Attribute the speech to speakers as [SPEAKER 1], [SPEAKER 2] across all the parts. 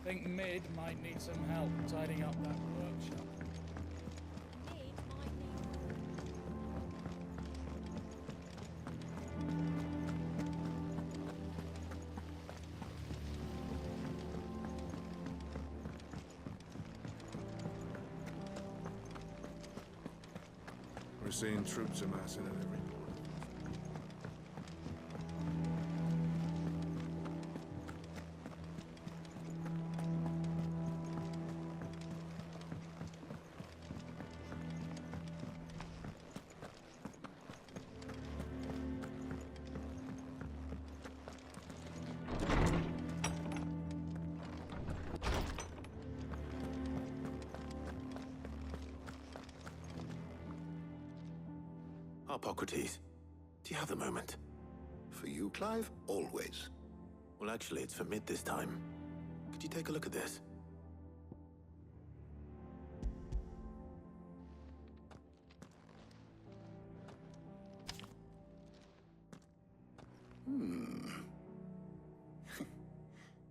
[SPEAKER 1] Think Mid might need some help tidying up that workshop.
[SPEAKER 2] We're seeing troops amassing at every port.
[SPEAKER 3] Hippocrates, do you have a moment?
[SPEAKER 4] For you, Clive? Always.
[SPEAKER 3] Well, actually, it's for Mid this time. Could you take a look at this?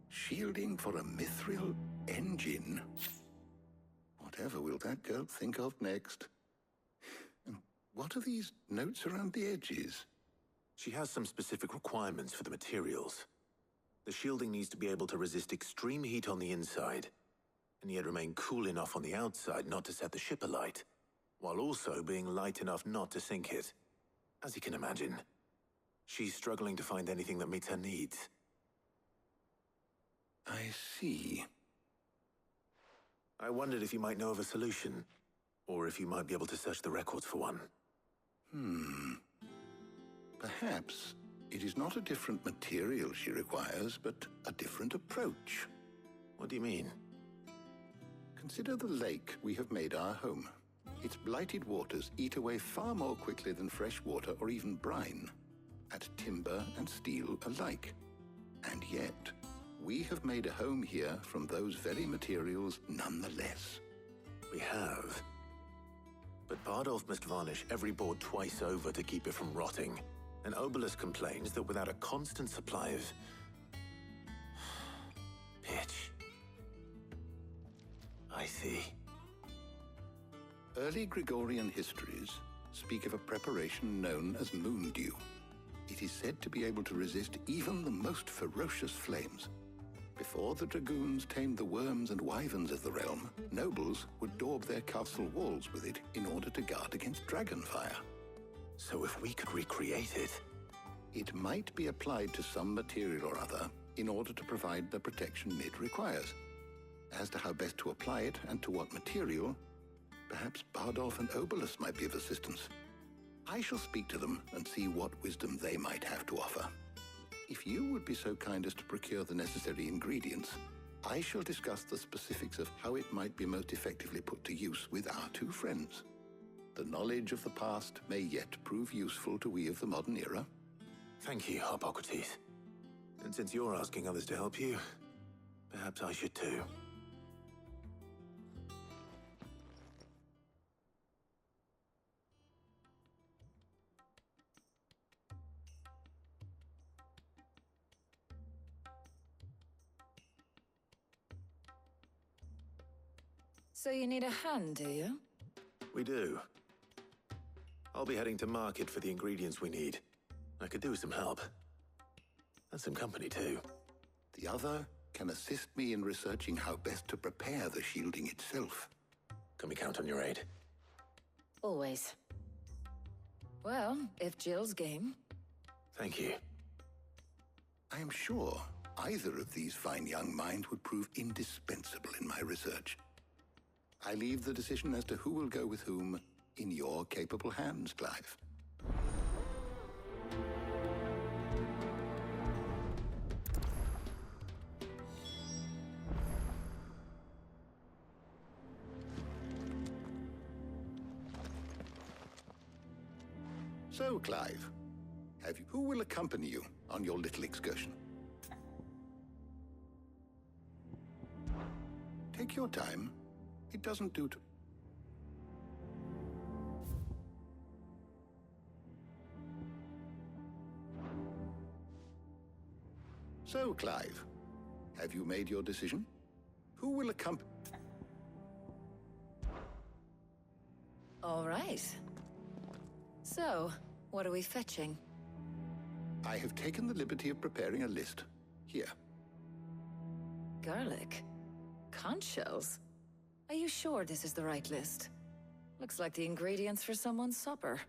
[SPEAKER 4] Shielding for a mithril engine. Whatever will that girl think of next? And what are these notes around the edges?
[SPEAKER 3] She has some specific requirements for the materials. The shielding needs to be able to resist extreme heat on the inside, and yet remain cool enough on the outside not to set the ship alight, while also being light enough not to sink it. As you can imagine, she's struggling to find anything that meets her needs.
[SPEAKER 4] I see.
[SPEAKER 3] I wondered if you might know of a solution, or if you might be able to search the records for one.
[SPEAKER 4] Perhaps it is not a different material she requires, but a different approach.
[SPEAKER 3] What do you mean?
[SPEAKER 4] Consider the lake we have made our home. Its blighted waters eat away far more quickly than fresh water or even brine, at timber and steel alike. And yet, we have made a home here from those very materials nonetheless.
[SPEAKER 3] We have. But Bardolph must varnish every board twice over to keep it from rotting. And Obelus complains that without a constant supply of pitch. I see.
[SPEAKER 4] Early Gregorian histories speak of a preparation known as moon dew. It is said to be able to resist even the most ferocious flames. Before the dragoons tamed the worms and wyverns of the realm, nobles would daub their castle walls with it in order to guard against dragonfire.
[SPEAKER 3] So if we could recreate it...
[SPEAKER 4] It might be applied to some material or other in order to provide the protection Mid requires. As to how best to apply it and to what material, perhaps Bardolph and Obelus might be of assistance. I shall speak to them and see what wisdom they might have to offer. If you would be so kind as to procure the necessary ingredients, I shall discuss the specifics of how it might be most effectively put to use with our two friends. The knowledge of the past may yet prove useful to we of the modern era.
[SPEAKER 3] Thank you, Hippocrates. And since you're asking others to help you, perhaps I should too.
[SPEAKER 5] So you need a hand, do you?
[SPEAKER 3] We do. I'll be heading to market for the ingredients we need. I could do with some help. And some company too.
[SPEAKER 4] The other can assist me in researching how best to prepare the shielding itself.
[SPEAKER 3] Can we count on your aid?
[SPEAKER 5] Always. Well, if Jill's game.
[SPEAKER 3] Thank you.
[SPEAKER 4] I am sure either of these fine young minds would prove indispensable in my research. I leave the decision as to who will go with whom in your capable hands, Clive. So, Clive, who will accompany you on your little excursion? Take your time. It doesn't do to... So, Clive, have you made your decision? Who will accompany...
[SPEAKER 5] All right. So, what are we fetching?
[SPEAKER 4] I have taken the liberty of preparing a list. Here.
[SPEAKER 5] Garlic? Conch shells? Are you sure this is the right list? Looks like the ingredients for someone's supper.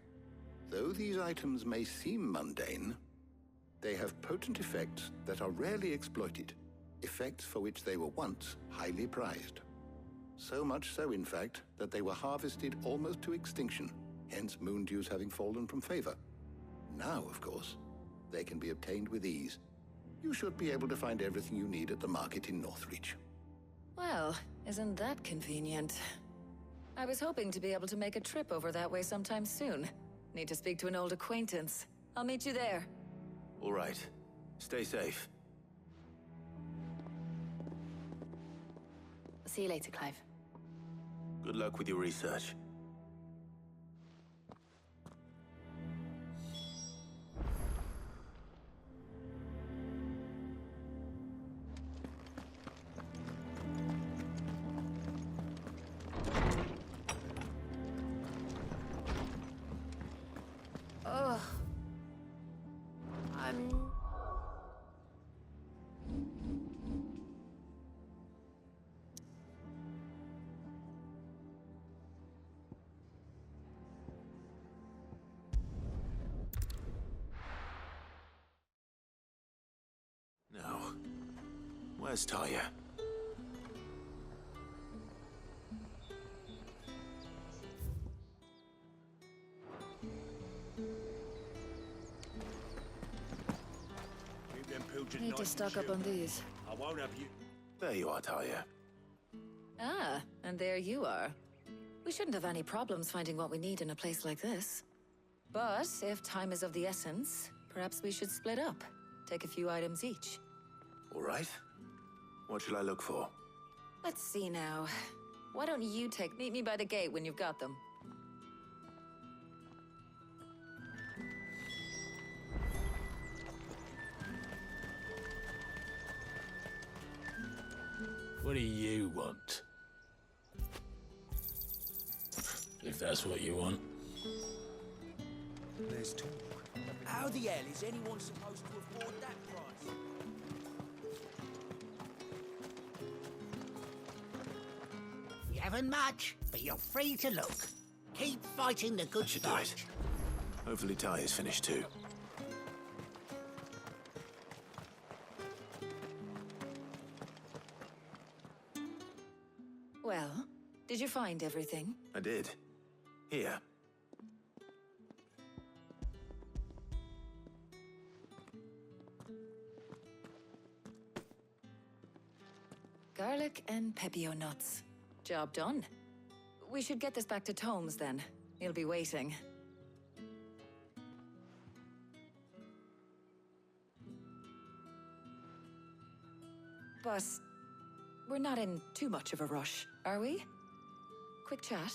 [SPEAKER 4] Though these items may seem mundane, they have potent effects that are rarely exploited. Effects for which they were once highly prized. So much so, in fact, that they were harvested almost to extinction, hence moon dews having fallen from favor. Now, of course, they can be obtained with ease. You should be able to find everything you need at the market in Northreach.
[SPEAKER 5] Well, isn't that convenient? I was hoping to be able to make a trip over that way sometime soon. Need to speak to an old acquaintance. I'll meet you there.
[SPEAKER 3] All right. Stay safe.
[SPEAKER 6] See you later, Clive.
[SPEAKER 3] Good luck with your research.
[SPEAKER 6] Ugh.
[SPEAKER 3] Now, where's Taya?
[SPEAKER 5] Need to stock up on these.
[SPEAKER 7] I won't have you.
[SPEAKER 3] There you are, Taya.
[SPEAKER 5] Ah, and there you are. We shouldn't have any problems finding what we need in a place like this. But if time is of the essence, perhaps we should split up. Take a few items each.
[SPEAKER 3] All right. What shall I look for?
[SPEAKER 5] Let's see now. Why don't you meet me by the gate when you've got them?
[SPEAKER 7] What do you want? If that's what you want.
[SPEAKER 2] There's talk.
[SPEAKER 8] How the hell is anyone supposed to afford that price?
[SPEAKER 9] You haven't much, but you're free to look. Keep fighting the good
[SPEAKER 3] Should do
[SPEAKER 9] fight.
[SPEAKER 3] it. Hopefully Taya's finished too.
[SPEAKER 5] Well, did you find everything?
[SPEAKER 3] I did. Here.
[SPEAKER 5] Garlic and pepio nuts. Job done. We should get this back to Tomes then. He'll be waiting. But we're not in too much of a rush, are we? Quick chat.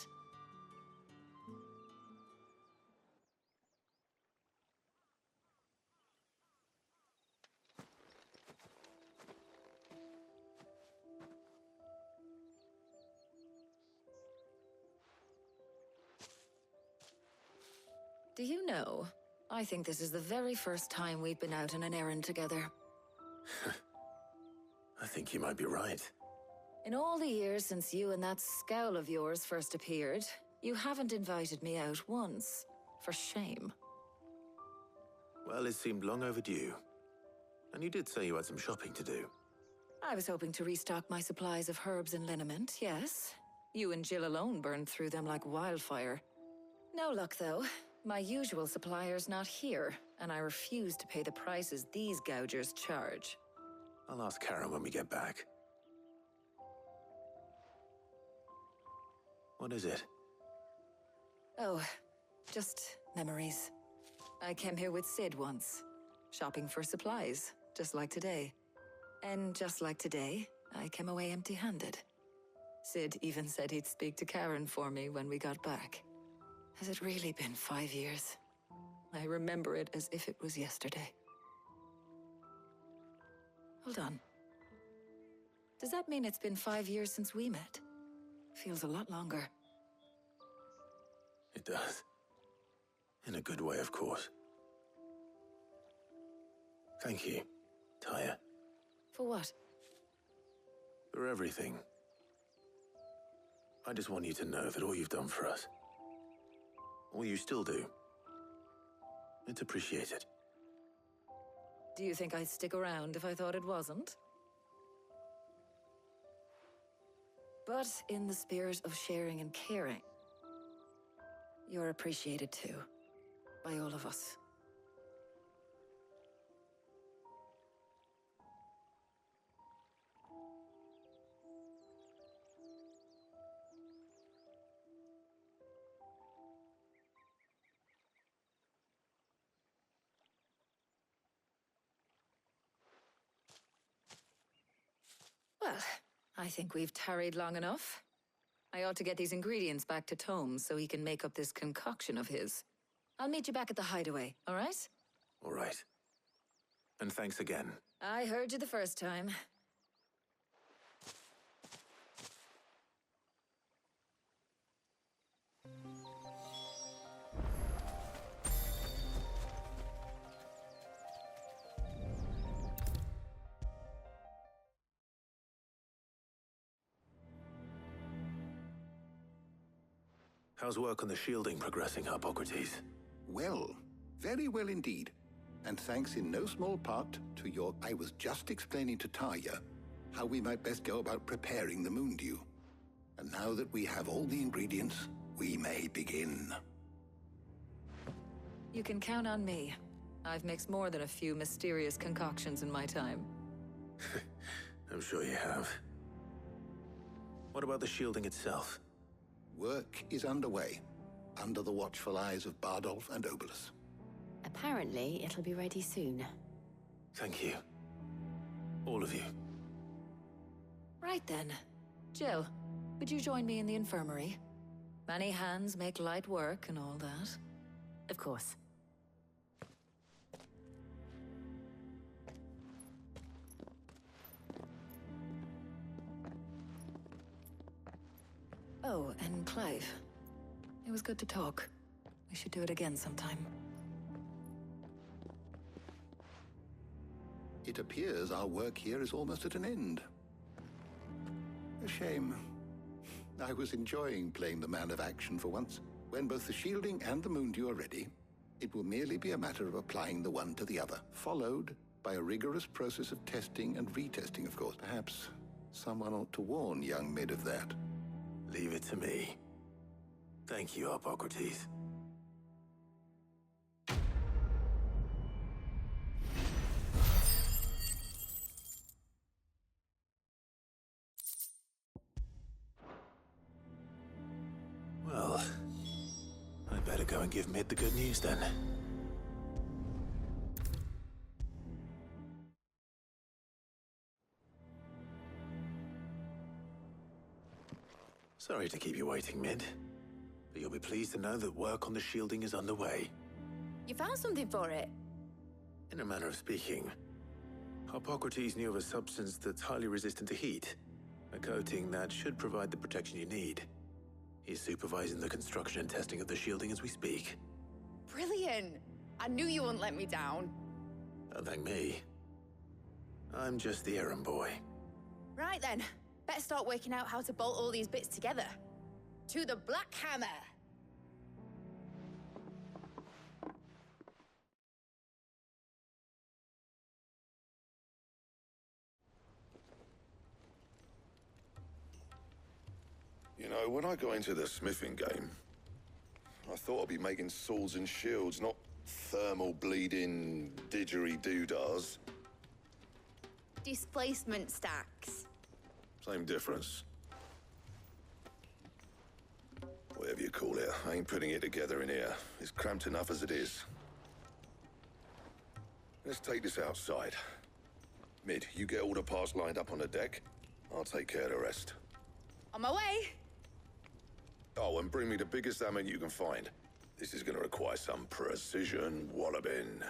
[SPEAKER 5] Do you know, I think this is the very first time we've been out on an errand together.
[SPEAKER 3] I think you might be right.
[SPEAKER 5] In all the years since you and that scowl of yours first appeared, you haven't invited me out once. For shame.
[SPEAKER 3] Well, it seemed long overdue. And you did say you had some shopping to do.
[SPEAKER 5] I was hoping to restock my supplies of herbs and liniment, yes. You and Jill alone burned through them like wildfire. No luck, though. My usual supplier's not here, and I refuse to pay the prices these gougers charge.
[SPEAKER 3] I'll ask Karen when we get back. What is it?
[SPEAKER 5] Oh, just memories. I came here with Sid once, shopping for supplies, just like today. And just like today, I came away empty-handed. Sid even said he'd speak to Karen for me when we got back. Has it really been 5 years? I remember it as if it was yesterday. Hold on. Does that mean it's been 5 years since we met? Feels a lot longer.
[SPEAKER 3] It does. In a good way, of course. Thank you, Taya.
[SPEAKER 5] For what?
[SPEAKER 3] For everything. I just want you to know that all you've done for us, all you still do, it's appreciated.
[SPEAKER 5] Do you think I'd stick around if I thought it wasn't? But in the spirit of sharing and caring, you're appreciated too, by all of us. Well, I think we've tarried long enough. I ought to get these ingredients back to Tome so he can make up this concoction of his. I'll meet you back at the hideaway, all right?
[SPEAKER 3] All right. And thanks again.
[SPEAKER 5] I heard you the first time.
[SPEAKER 3] How's work on the shielding progressing, Hippocrates?
[SPEAKER 4] Well, very well indeed. And thanks in no small part to your... I was just explaining to Taya how we might best go about preparing the moon dew. And now that we have all the ingredients, we may begin.
[SPEAKER 5] You can count on me. I've mixed more than a few mysterious concoctions in my time.
[SPEAKER 3] I'm sure you have. What about the shielding itself?
[SPEAKER 4] Work is underway, under the watchful eyes of Bardolph and Obolus.
[SPEAKER 6] Apparently, it'll be ready soon.
[SPEAKER 3] Thank you. All of you.
[SPEAKER 5] Right then. Jill, would you join me in the infirmary? Many hands make light work and all that.
[SPEAKER 6] Of course.
[SPEAKER 5] Oh, and Clive. It was good to talk. We should do it again sometime.
[SPEAKER 4] It appears our work here is almost at an end. A shame. I was enjoying playing the man of action for once. When both the shielding and the moon dew are ready, it will merely be a matter of applying the one to the other, followed by a rigorous process of testing and retesting, of course. Perhaps someone ought to warn young Mid of that.
[SPEAKER 3] Leave it to me. Thank you, Hippocrates. Well, I'd better go and give Mid the good news then. Sorry to keep you waiting, Mid. But you'll be pleased to know that work on the shielding is underway.
[SPEAKER 6] You found something for it?
[SPEAKER 3] In a manner of speaking, Hippocrates knew of a substance that's highly resistant to heat. A coating that should provide the protection you need. He's supervising the construction and testing of the shielding as we speak.
[SPEAKER 6] Brilliant! I knew you wouldn't let me down.
[SPEAKER 3] Don't thank me. I'm just the errand boy.
[SPEAKER 6] Right then. Better start working out how to bolt all these bits together. To the Black Hammer!
[SPEAKER 2] You know, when I got into the smithing game, I thought I'd be making swords and shields, not thermal bleeding didgeridoo-dahs.
[SPEAKER 6] Displacement stacks.
[SPEAKER 2] Same difference. Whatever you call it, I ain't putting it together in here. It's cramped enough as it is. Let's take this outside. Mid, you get all the parts lined up on the deck. I'll take care of the rest.
[SPEAKER 6] On my way!
[SPEAKER 2] Oh, and bring me the biggest hammer you can find. This is gonna require some precision walloping.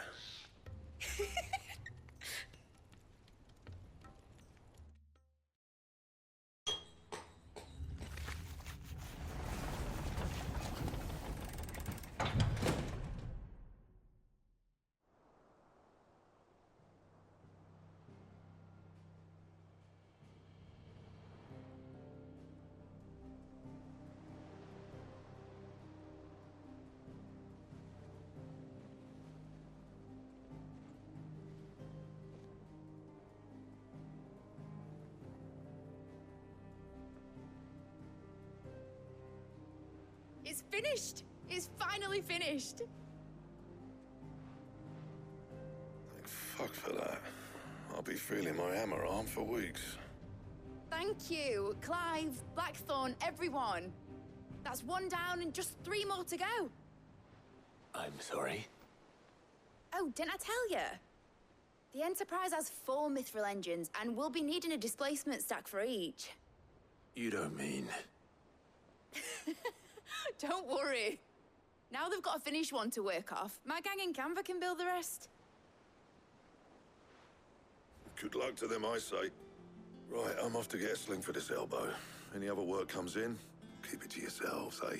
[SPEAKER 6] It's finished! It's finally finished!
[SPEAKER 2] Thank fuck for that. I'll be feeling my hammer arm for weeks.
[SPEAKER 6] Thank you, Clive, Blackthorn, everyone. That's 1 down and just 3 more to go.
[SPEAKER 3] I'm sorry.
[SPEAKER 6] Oh, didn't I tell you? The Enterprise has 4 mithril engines, and we'll be needing a displacement stack for each.
[SPEAKER 3] You don't mean...
[SPEAKER 6] Don't worry. Now they've got a finished one to work off. My gang in Canva can build the rest.
[SPEAKER 2] Good luck to them, I say. Right, I'm off to get a sling for this elbow. Any other work comes in, keep it to yourselves, eh?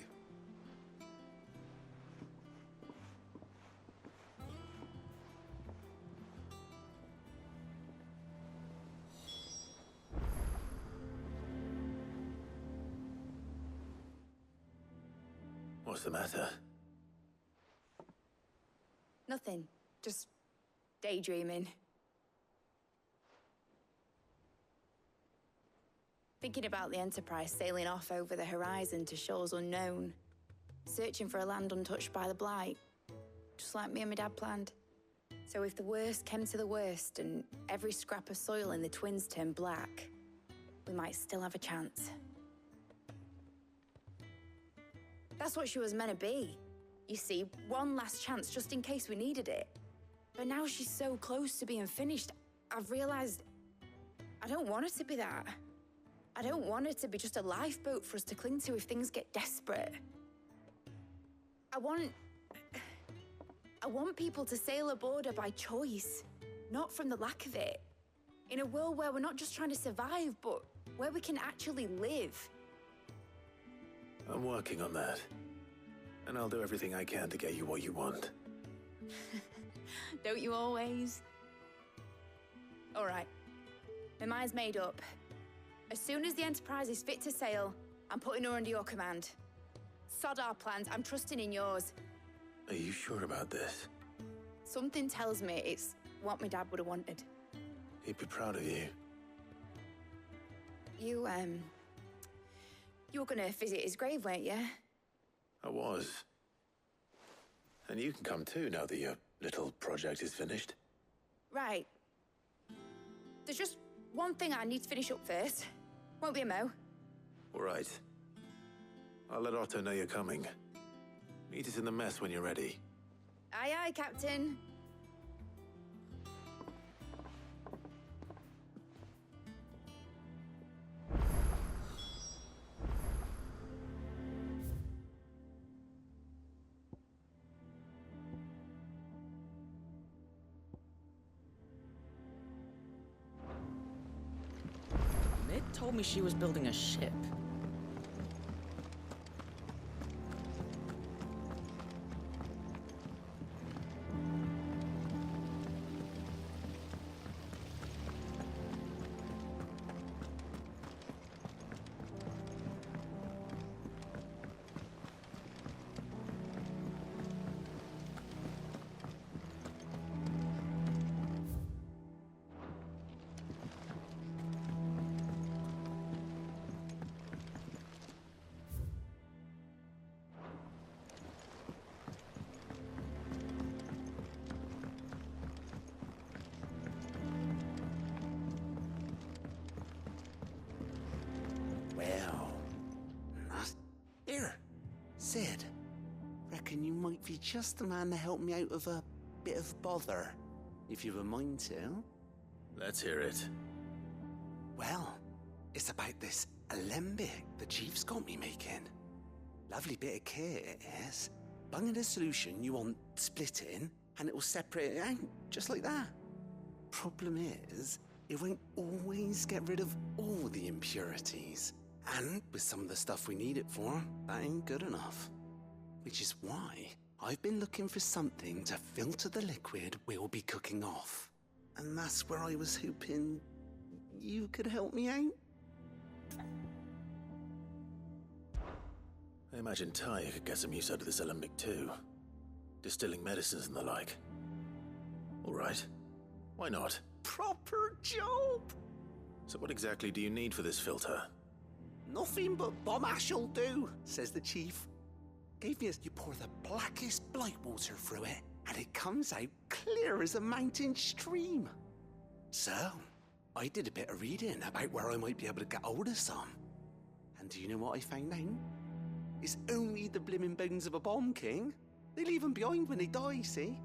[SPEAKER 3] What's the matter?
[SPEAKER 6] Nothing. Just daydreaming. Thinking about the Enterprise sailing off over the horizon to shores unknown. Searching for a land untouched by the Blight. Just like me and my dad planned. So if the worst came to the worst and every scrap of soil in the Twins turned black, we might still have a chance. That's what she was meant to be. You see, one last chance just in case we needed it. But now she's so close to being finished, I've realized I don't want it to be that. I don't want it to be just a lifeboat for us to cling to if things get desperate. I want people to sail aboard her by choice, not from the lack of it. In a world where we're not just trying to survive, but where we can actually live.
[SPEAKER 3] I'm working on that. And I'll do everything I can to get you what you want.
[SPEAKER 6] Don't you always? All right. My mind's made up. As soon as the Enterprise is fit to sail, I'm putting her under your command. Sod our plans, I'm trusting in yours.
[SPEAKER 3] Are you sure about this?
[SPEAKER 6] Something tells me it's what my dad would have wanted.
[SPEAKER 3] He'd be proud of you.
[SPEAKER 6] You were gonna visit his grave, weren't you?
[SPEAKER 3] I was. And you can come too now that your little project is finished.
[SPEAKER 6] Right. There's just one thing I need to finish up first. Won't be a mo.
[SPEAKER 3] All right. I'll let Otto know you're coming. Meet us in the mess when you're ready.
[SPEAKER 6] Aye, aye, Captain.
[SPEAKER 10] Mid told me she was building a ship.
[SPEAKER 8] Well, here, Sid. Reckon you might be just the man to help me out of a bit of bother, if you've a mind to.
[SPEAKER 3] Let's hear it.
[SPEAKER 8] Well, it's about this alembic the Chief's got me making. Lovely bit of kit it is. Bung in a solution you want splitting, and it will separate it out, just like that. Problem is, it won't always get rid of all the impurities. And with some of the stuff we need it for, that ain't good enough. Which is why I've been looking for something to filter the liquid we'll be cooking off. And that's where I was hoping you could help me out.
[SPEAKER 3] I imagine Tyre could get some use out of this alembic too. Distilling medicines and the like. All right. Why not?
[SPEAKER 8] Proper job!
[SPEAKER 3] So what exactly do you need for this filter?
[SPEAKER 8] Nothing but bomb ash'll do, says the Chief. Gave me you pour the blackest blight water through it, and it comes out clear as a mountain stream. So, I did a bit of reading about where I might be able to get hold of some. And do you know what I found out? It's only the blimmin' bones of a bomb king. They leave them behind when they die, see?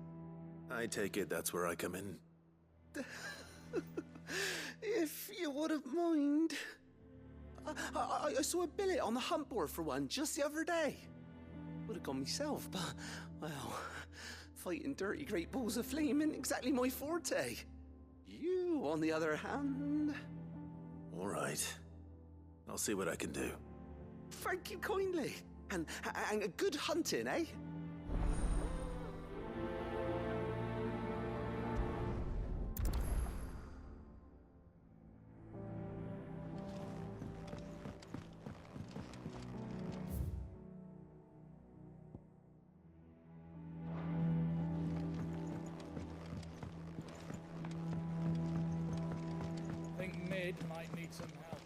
[SPEAKER 3] I take it that's where I come in.
[SPEAKER 8] If you wouldn't mind. I saw a billet on the hunt board for one just the other day. Would have gone myself, but, well, fighting dirty great balls of flame isn't exactly my forte. You, on the other hand...
[SPEAKER 3] All right. I'll see what I can do.
[SPEAKER 8] Thank you kindly. And a good hunting, eh?
[SPEAKER 1] I think Mid might need some help.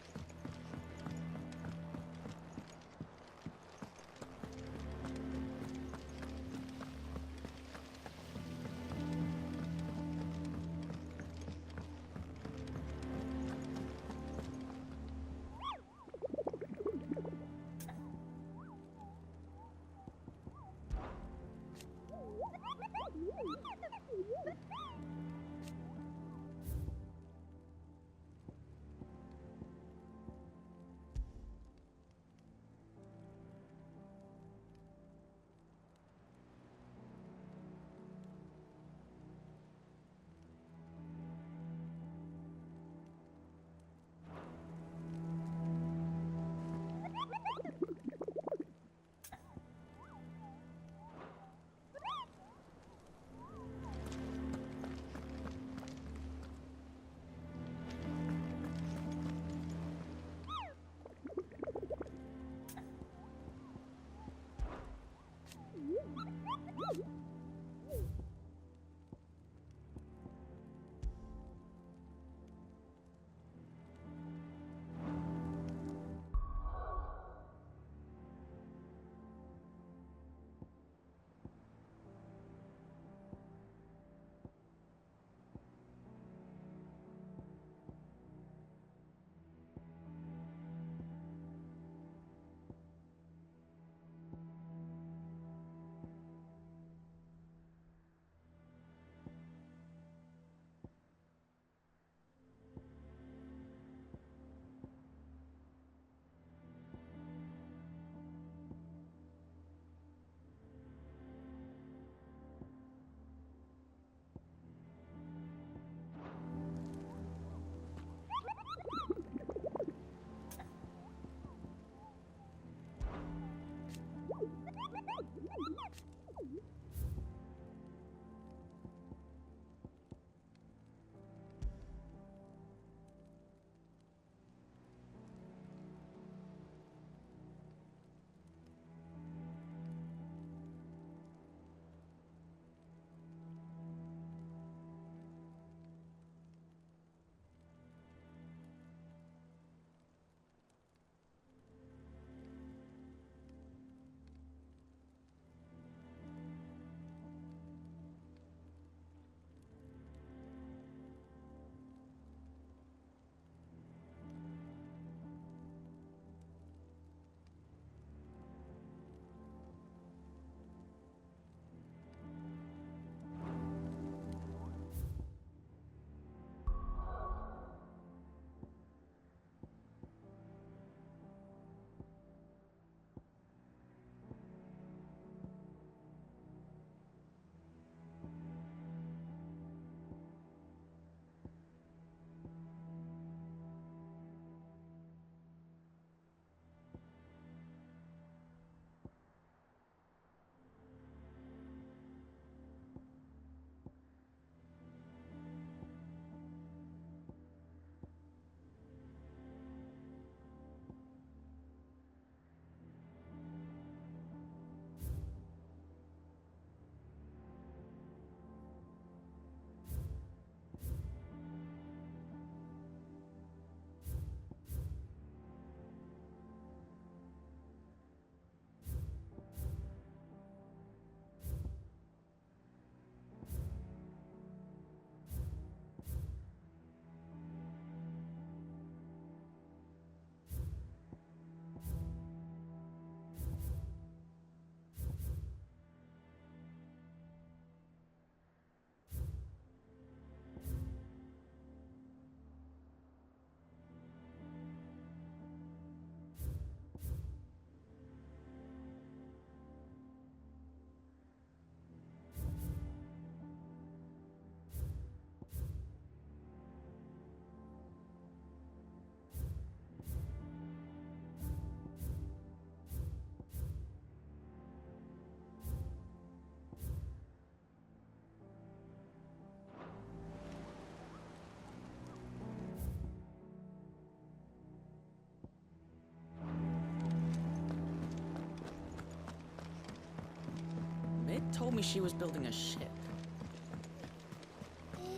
[SPEAKER 10] me she was building a ship.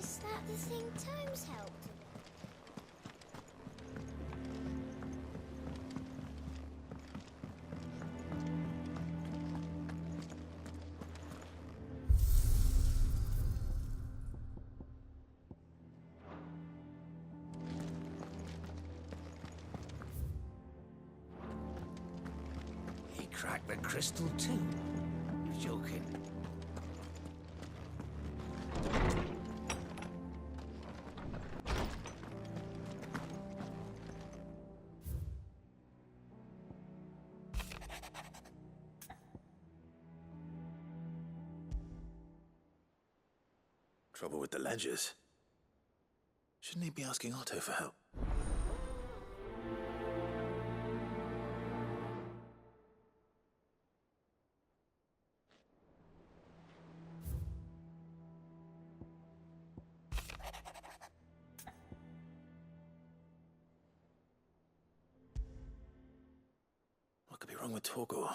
[SPEAKER 11] Is that the thing Tomes helped with?
[SPEAKER 9] He cracked the crystal too. You're joking.
[SPEAKER 3] Trouble with the ledgers. Shouldn't he be asking Otto for help? What could be wrong with Torgor?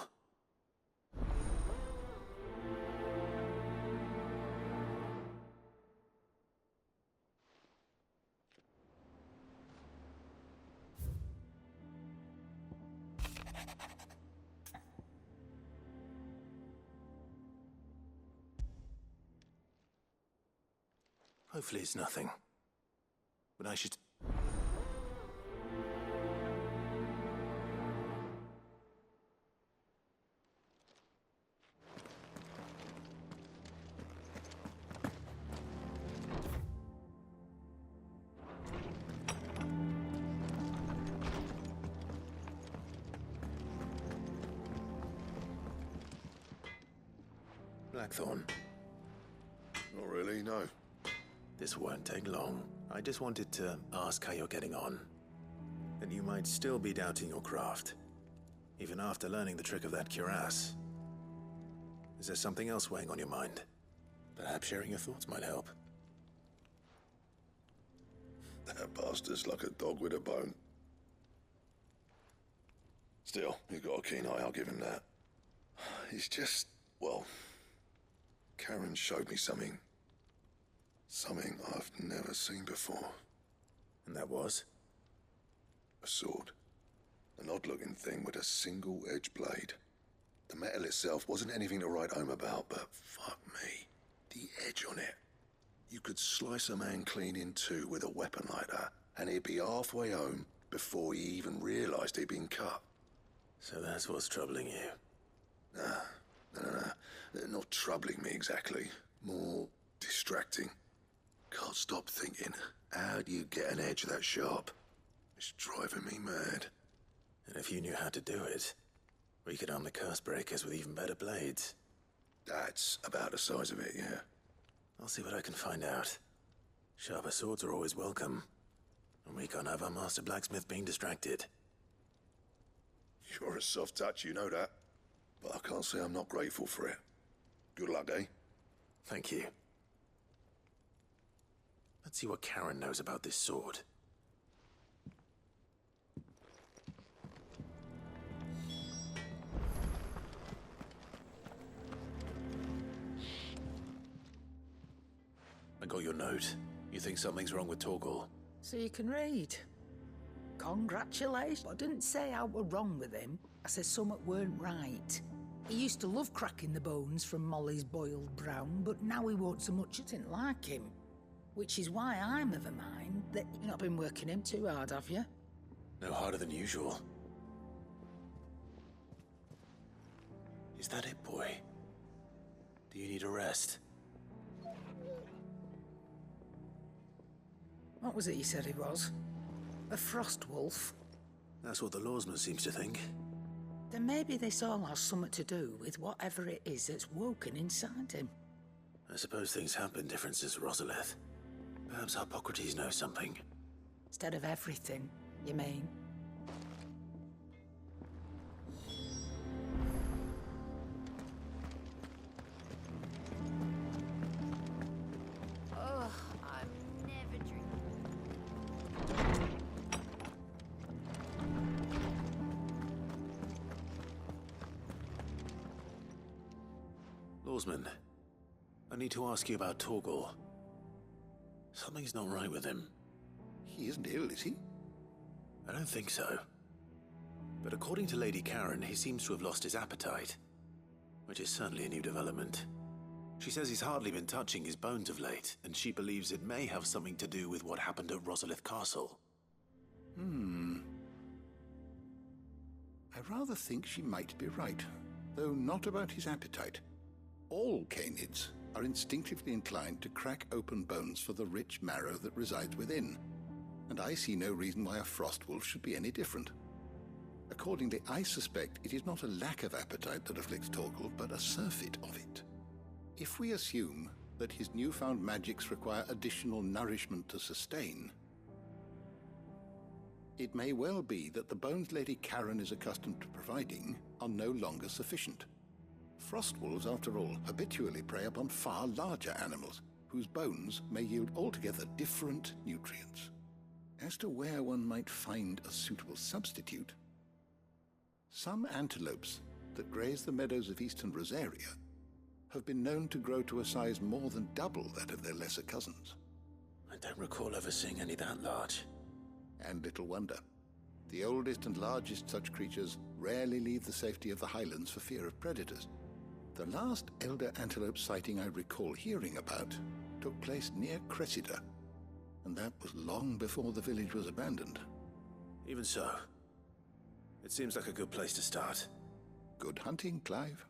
[SPEAKER 3] Hopefully it's nothing. But I should... Blackthorn.
[SPEAKER 2] Not really, no.
[SPEAKER 3] This won't take long. I just wanted to ask how you're getting on. And you might still be doubting your craft, even after learning the trick of that cuirass. Is there something else weighing on your mind? Perhaps sharing your thoughts might help.
[SPEAKER 2] That bastard's like a dog with a bone. Still, he's got a keen eye, I'll give him that. He's just, well, Karen showed me something. Something I've never seen before.
[SPEAKER 3] And that was?
[SPEAKER 2] A sword. An odd-looking thing with a single-edged blade. The metal itself wasn't anything to write home about, but fuck me. The edge on it. You could slice a man clean in two with a weapon like that, and he'd be halfway home before he even realized he'd been cut.
[SPEAKER 3] So that's what's troubling you?
[SPEAKER 2] No. Not troubling me exactly. More distracting. Can't stop thinking, how do you get an edge that sharp? It's driving me mad.
[SPEAKER 3] And if you knew how to do it, we could arm the curse breakers with even better blades.
[SPEAKER 2] That's about the size of it, yeah.
[SPEAKER 3] I'll see what I can find out. Sharper swords are always welcome. And we can't have our master blacksmith being distracted.
[SPEAKER 2] You're a soft touch, you know that. But I can't say I'm not grateful for it. Good luck, eh?
[SPEAKER 3] Thank you. Let's see what Karen knows about this sword. I got your note. You think something's wrong with Torgor?
[SPEAKER 9] So you can read. Congratulations. I didn't say I were wrong with him. I said something weren't right. He used to love cracking the bones from Molly's boiled brown, but now he won't so much I didn't like him. Which is why I'm of a mind that you've not been working him too hard, have you?
[SPEAKER 3] No harder than usual. Is that it, boy? Do you need a rest?
[SPEAKER 9] What was it he said he was? A frost wolf?
[SPEAKER 3] That's what the lawsman seems to think.
[SPEAKER 9] Then maybe this all has something to do with whatever it is that's woken inside him.
[SPEAKER 3] I suppose things have been different since Rosalith. Perhaps Hippocrates knows something.
[SPEAKER 9] Instead of everything, you mean?
[SPEAKER 11] Oh, I'm never drinking.
[SPEAKER 3] Lawsman, I need to ask you about Torgal. Something's not right with him.
[SPEAKER 4] He isn't ill, is he?
[SPEAKER 3] I don't think so. But according to Lady Karen, he seems to have lost his appetite, which is certainly a new development. She says he's hardly been touching his bones of late, and she believes it may have something to do with what happened at Rosalith Castle.
[SPEAKER 4] I rather think she might be right, though not about his appetite. All canids are instinctively inclined to crack open bones for the rich marrow that resides within, and I see no reason why a frostwolf should be any different. Accordingly, I suspect it is not a lack of appetite that afflicts Torgal, but a surfeit of it. If we assume that his newfound magics require additional nourishment to sustain, it may well be that the bones Lady Karen is accustomed to providing are no longer sufficient. Frostwolves, after all, habitually prey upon far larger animals, whose bones may yield altogether different nutrients. As to where one might find a suitable substitute, some antelopes that graze the meadows of eastern Rosaria have been known to grow to a size more than double that of their lesser cousins.
[SPEAKER 3] I don't recall ever seeing any that large.
[SPEAKER 4] And little wonder. The oldest and largest such creatures rarely leave the safety of the highlands for fear of predators. The last elder antelope sighting I recall hearing about took place near Cressida, and that was long before the village was abandoned.
[SPEAKER 3] Even so, it seems like a good place to start.
[SPEAKER 4] Good hunting, Clive.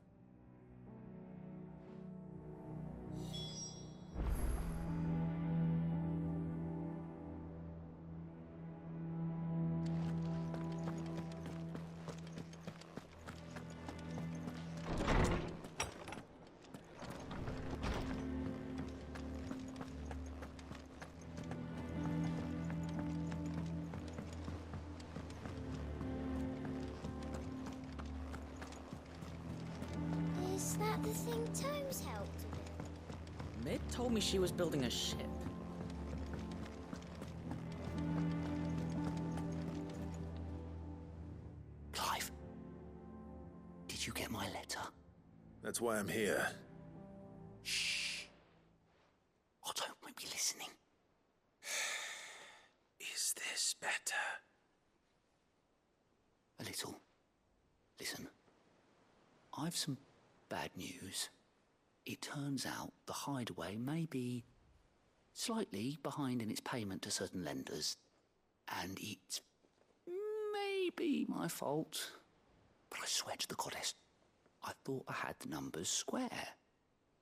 [SPEAKER 11] Is that the thing Tomes helped with?
[SPEAKER 10] Mid told me she was building a ship.
[SPEAKER 8] Clive, did you get my letter?
[SPEAKER 3] That's why I'm here.
[SPEAKER 8] Shh. Otto might be listening.
[SPEAKER 3] Is this better?
[SPEAKER 8] A little. Listen, I've some bad news. It turns out the hideaway may be slightly behind in its payment to certain lenders, and it may be my fault. But I swear to the goddess, I thought I had the numbers square.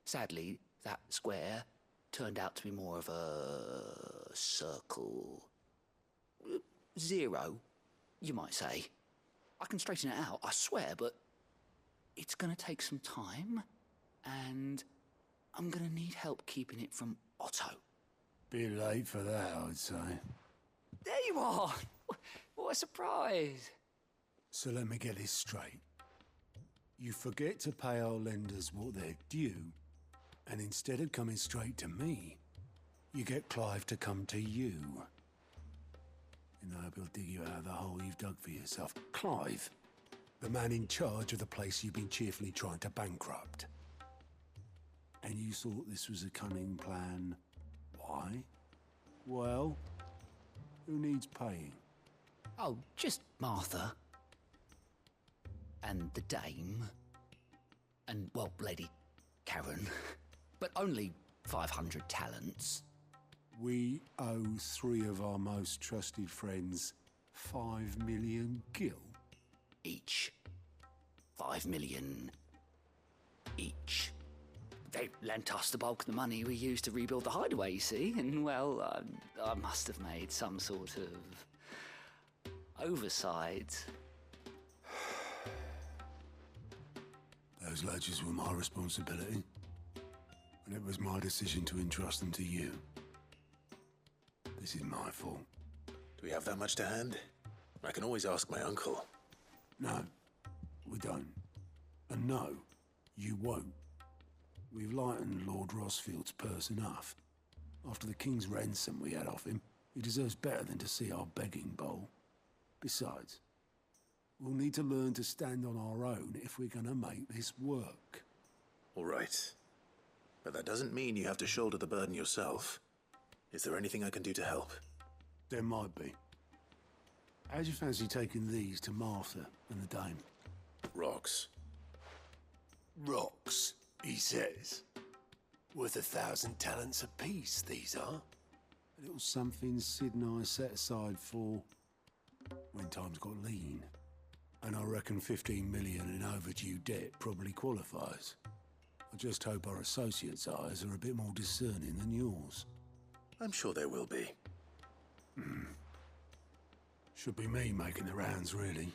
[SPEAKER 8] Sadly, that square turned out to be more of a circle. Zero, you might say. I can straighten it out, I swear, but it's gonna take some time, and I'm gonna need help keeping it from Otto.
[SPEAKER 7] Bit late for that, I'd say.
[SPEAKER 8] There you are! What a surprise!
[SPEAKER 7] So let me get this straight. You forget to pay our lenders what they're due, and instead of coming straight to me, you get Clive to come to you. And I hope he'll dig you out of the hole you've dug for yourself. Clive, the man in charge of the place you've been cheerfully trying to bankrupt. And you thought this was a cunning plan. Why? Well, who needs paying?
[SPEAKER 8] Oh, just Martha. And the dame. And, well, Lady Karen. But only 500 talents.
[SPEAKER 7] We owe 3 of our most trusted friends 5 million gil.
[SPEAKER 8] Each. 5 million each. They lent us the bulk of the money we used to rebuild the hideaway, you see, and, well, I must have made some sort of oversight.
[SPEAKER 7] Those ledgers were my responsibility, and it was my decision to entrust them to you. This is my fault.
[SPEAKER 3] Do we have that much to hand? I can always ask my uncle.
[SPEAKER 7] No, we don't. And no, you won't. We've lightened Lord Rosfield's purse enough. After the king's ransom we had off him, he deserves better than to see our begging bowl. Besides, we'll need to learn to stand on our own if we're gonna make this work.
[SPEAKER 3] All right. But that doesn't mean you have to shoulder the burden yourself. Is there anything I can do to help?
[SPEAKER 7] There might be. How'd you fancy taking these to Martha and the dame?
[SPEAKER 3] Rocks.
[SPEAKER 7] Rocks, he says. Worth 1,000 talents apiece, these are. A little something Sid and I set aside for when times got lean. And I reckon 15 million in overdue debt probably qualifies. I just hope our associates' eyes are a bit more discerning than yours.
[SPEAKER 3] I'm sure there will be.
[SPEAKER 7] Should be me making the rounds, really.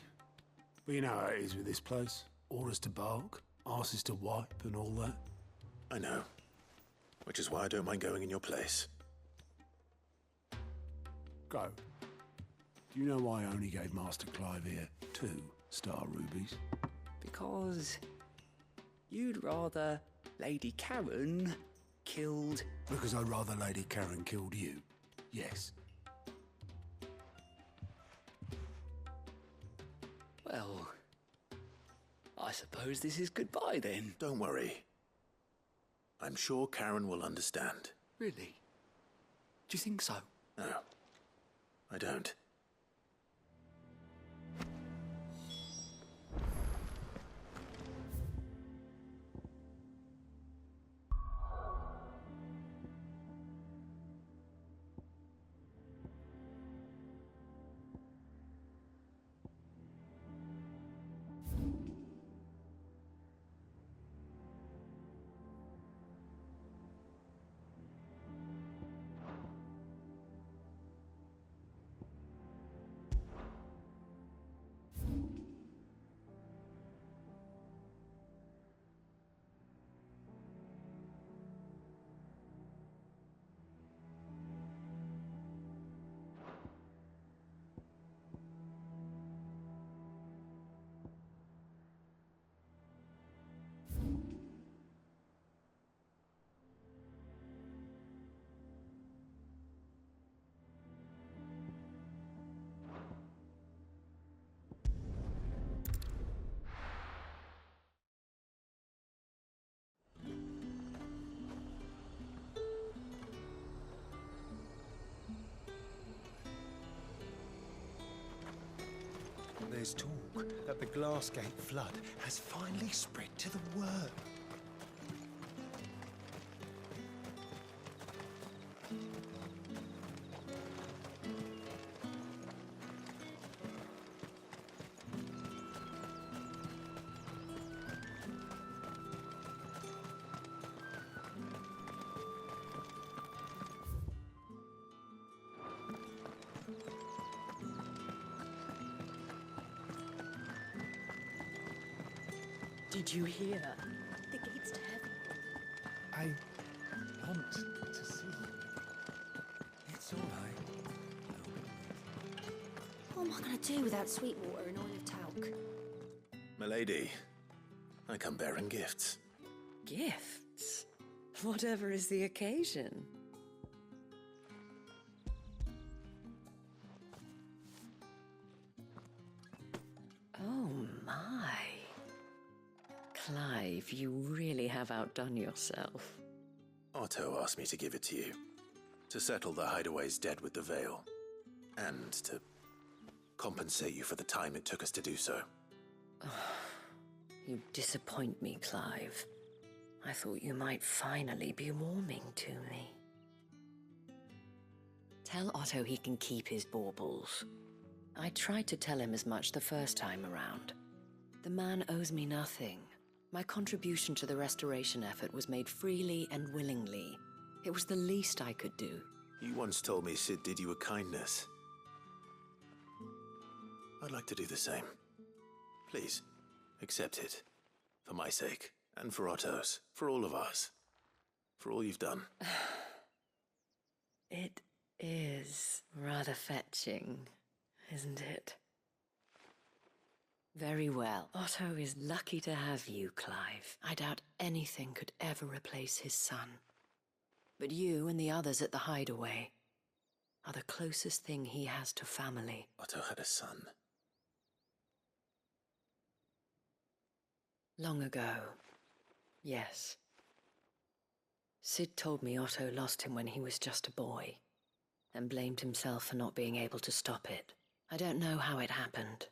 [SPEAKER 7] But you know how it is with this place. Orders to bark, arses to wipe, and all that.
[SPEAKER 3] I know. Which is why I don't mind going in your place.
[SPEAKER 7] Go. Do you know why I only gave Master Clive here 2 star rubies?
[SPEAKER 10] Because you'd rather Lady Karen killed...
[SPEAKER 7] Because I'd rather Lady Karen killed you. Yes.
[SPEAKER 10] Well, I suppose this is goodbye then.
[SPEAKER 3] Don't worry. I'm sure Karen will understand.
[SPEAKER 10] Really? Do you think so?
[SPEAKER 3] No, I don't.
[SPEAKER 12] There's talk that the Glassgate flood has finally spread to the world.
[SPEAKER 10] Did you hear?
[SPEAKER 11] The gates to heaven.
[SPEAKER 12] I want to see.
[SPEAKER 1] It's all right.
[SPEAKER 11] What am I going to do without sweet water and oil of talc?
[SPEAKER 3] Milady, I come bearing gifts.
[SPEAKER 10] Gifts? Whatever is the occasion. Oh my. Clive, you really have outdone yourself.
[SPEAKER 3] Otto asked me to give it to you. To settle the Hideaway's debt with the Veil. And to compensate you for the time it took us to do so.
[SPEAKER 10] You disappoint me, Clive. I thought you might finally be warming to me. Tell Otto he can keep his baubles. I tried to tell him as much the first time around. The man owes me nothing. My contribution to the restoration effort was made freely and willingly. It was the least I could do.
[SPEAKER 3] You once told me Sid did you a kindness. I'd like to do the same. Please, accept it. For my sake, and for Otto's, for all of us. For all you've done.
[SPEAKER 10] It is rather fetching, isn't it? Very well. Otto is lucky to have you, Clive. I doubt anything could ever replace his son. But you and the others at the Hideaway are the closest thing he has to family.
[SPEAKER 3] Otto had a son.
[SPEAKER 10] Long ago, yes. Sid told me Otto lost him when he was just a boy, and blamed himself for not being able to stop it. I don't know how it happened,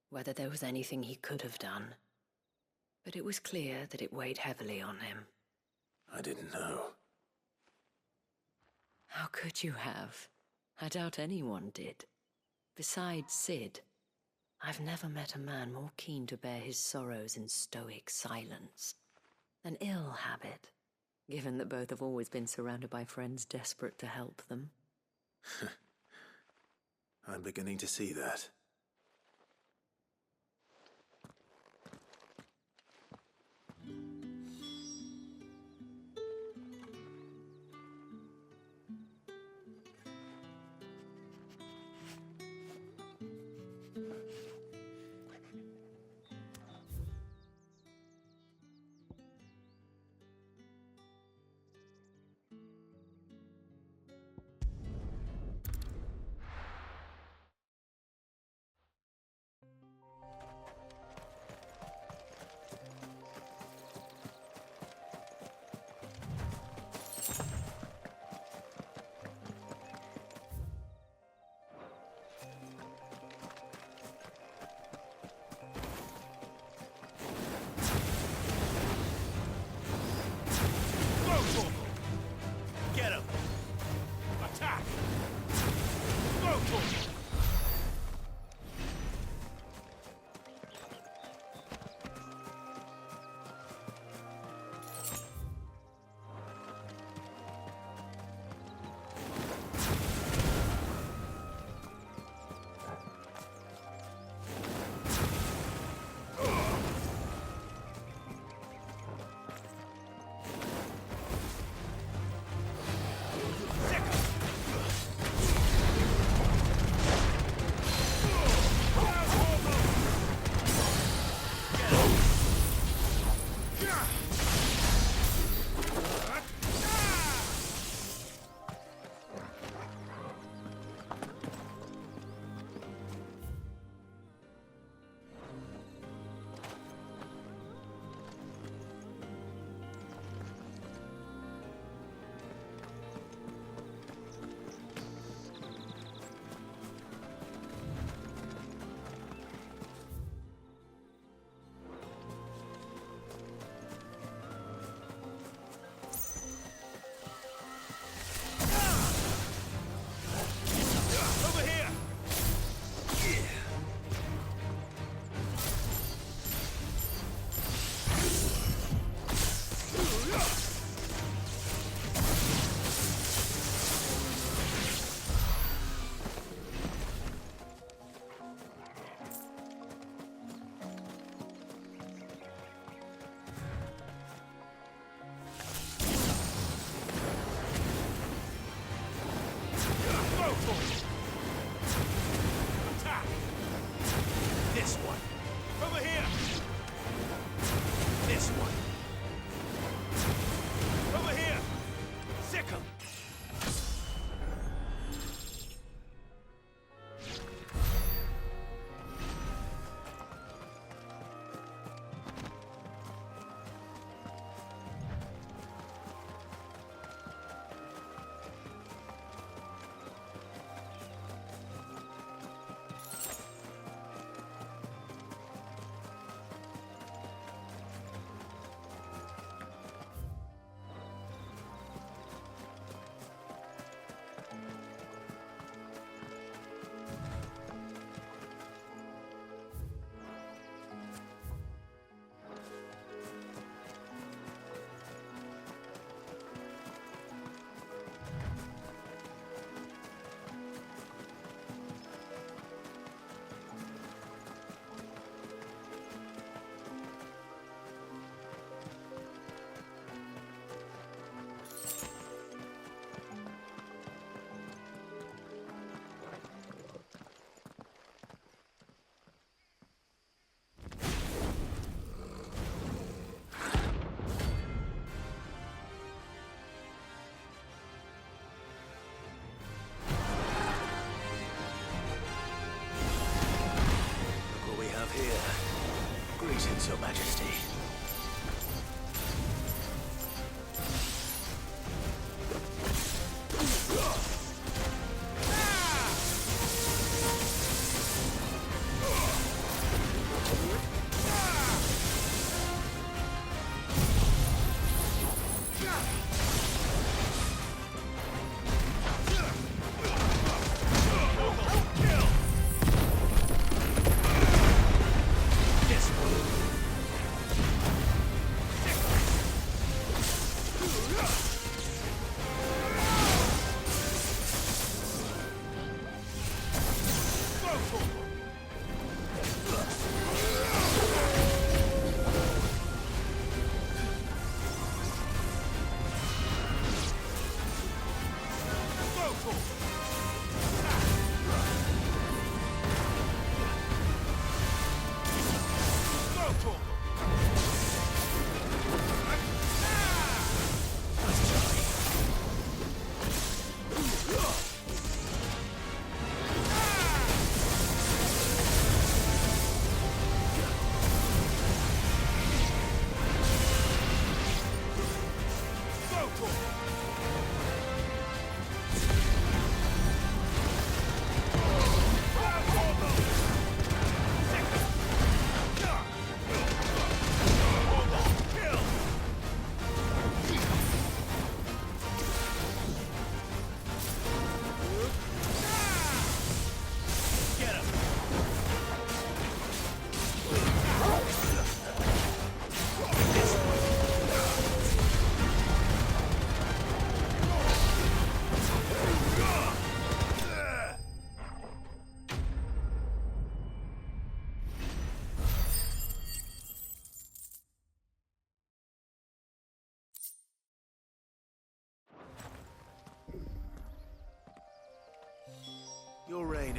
[SPEAKER 10] whether there was anything he could have done, but it was clear that it weighed heavily on him.
[SPEAKER 3] I didn't know.
[SPEAKER 10] How could you have? I doubt anyone did. Besides Sid, I've never met a man more keen to bear his sorrows in stoic silence. An ill habit, given that both have always been surrounded by friends desperate to help them.
[SPEAKER 3] I'm beginning to see that. Greetings, Your Majesty.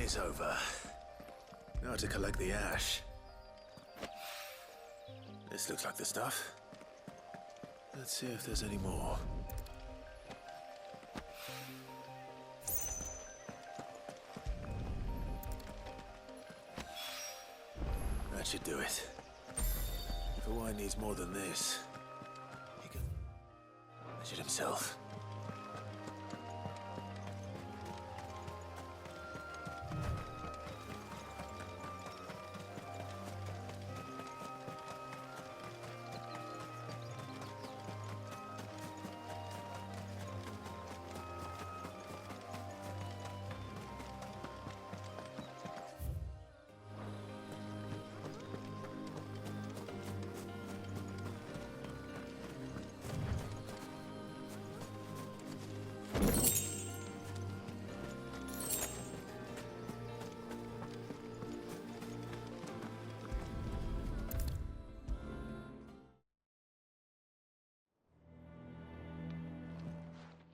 [SPEAKER 3] is over. Now to collect the ash. This looks like the stuff. Let's see if there's any more. That should do it. If a wine needs more than this, he can measure himself.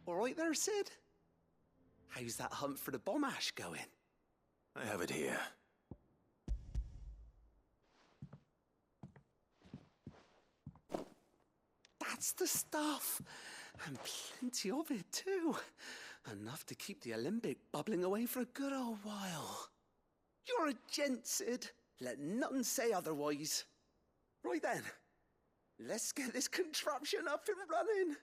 [SPEAKER 8] All right there, Sid? How's that hunt for the bomb ash going?
[SPEAKER 3] I have it here.
[SPEAKER 8] That's the stuff! And plenty of it, too. Enough to keep the alembic bubbling away for a good old while. You're a gent, Sid. Let nothing say otherwise. Right then, let's get this contraption up and running.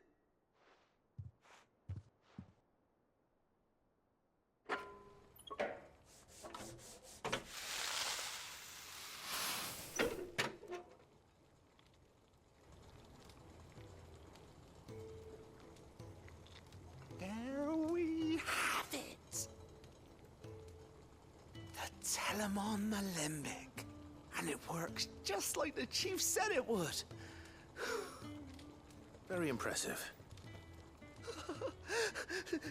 [SPEAKER 8] There we have it. The Telemon Alembic. And it works just like the chief said it would.
[SPEAKER 3] Very impressive.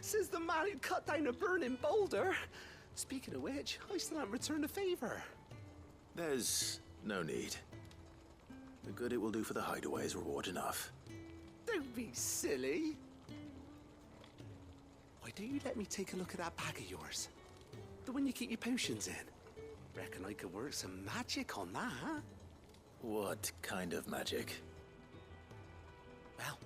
[SPEAKER 8] Says the man who cut down a burning boulder. Speaking of which, I still haven't returned the favor.
[SPEAKER 3] There's no need. The good it will do for the hideaway is reward enough.
[SPEAKER 8] Don't be silly. Why don't you let me take a look at that bag of yours? The one you keep your potions in. Reckon I could work some magic on that.
[SPEAKER 3] What kind of magic?
[SPEAKER 8] Well,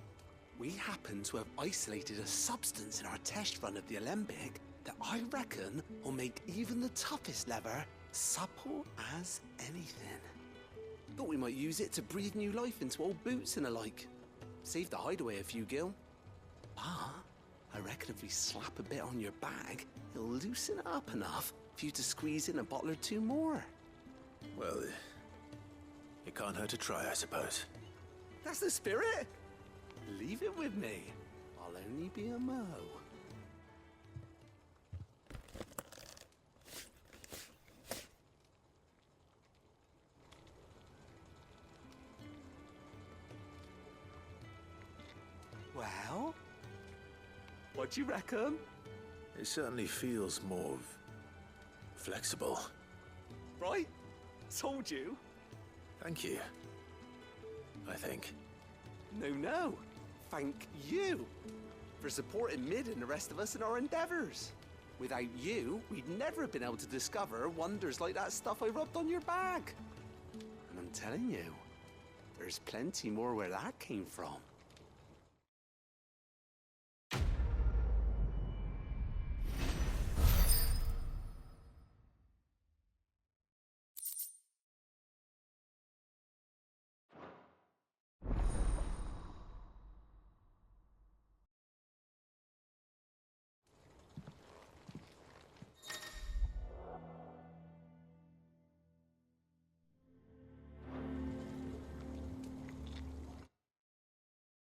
[SPEAKER 8] we happen to have isolated a substance in our test run of the alembic that I reckon will make even the toughest lever supple as anything. Thought we might use it to breathe new life into old boots and the like. Save the hideaway a few gil. But I reckon if we slap a bit on your bag, it'll loosen it up enough for you to squeeze in a bottle or two more.
[SPEAKER 3] Well, it can't hurt to try, I suppose.
[SPEAKER 8] That's the spirit. Leave it with me. I'll only be a mo. Well, what do you reckon?
[SPEAKER 3] It certainly feels more flexible.
[SPEAKER 8] Right? Told you.
[SPEAKER 3] Thank you. I think.
[SPEAKER 8] No. Thank you for supporting Mid and the rest of us in our endeavors. Without you, we'd never have been able to discover wonders like that stuff I rubbed on your bag. And I'm telling you, there's plenty more where that came from.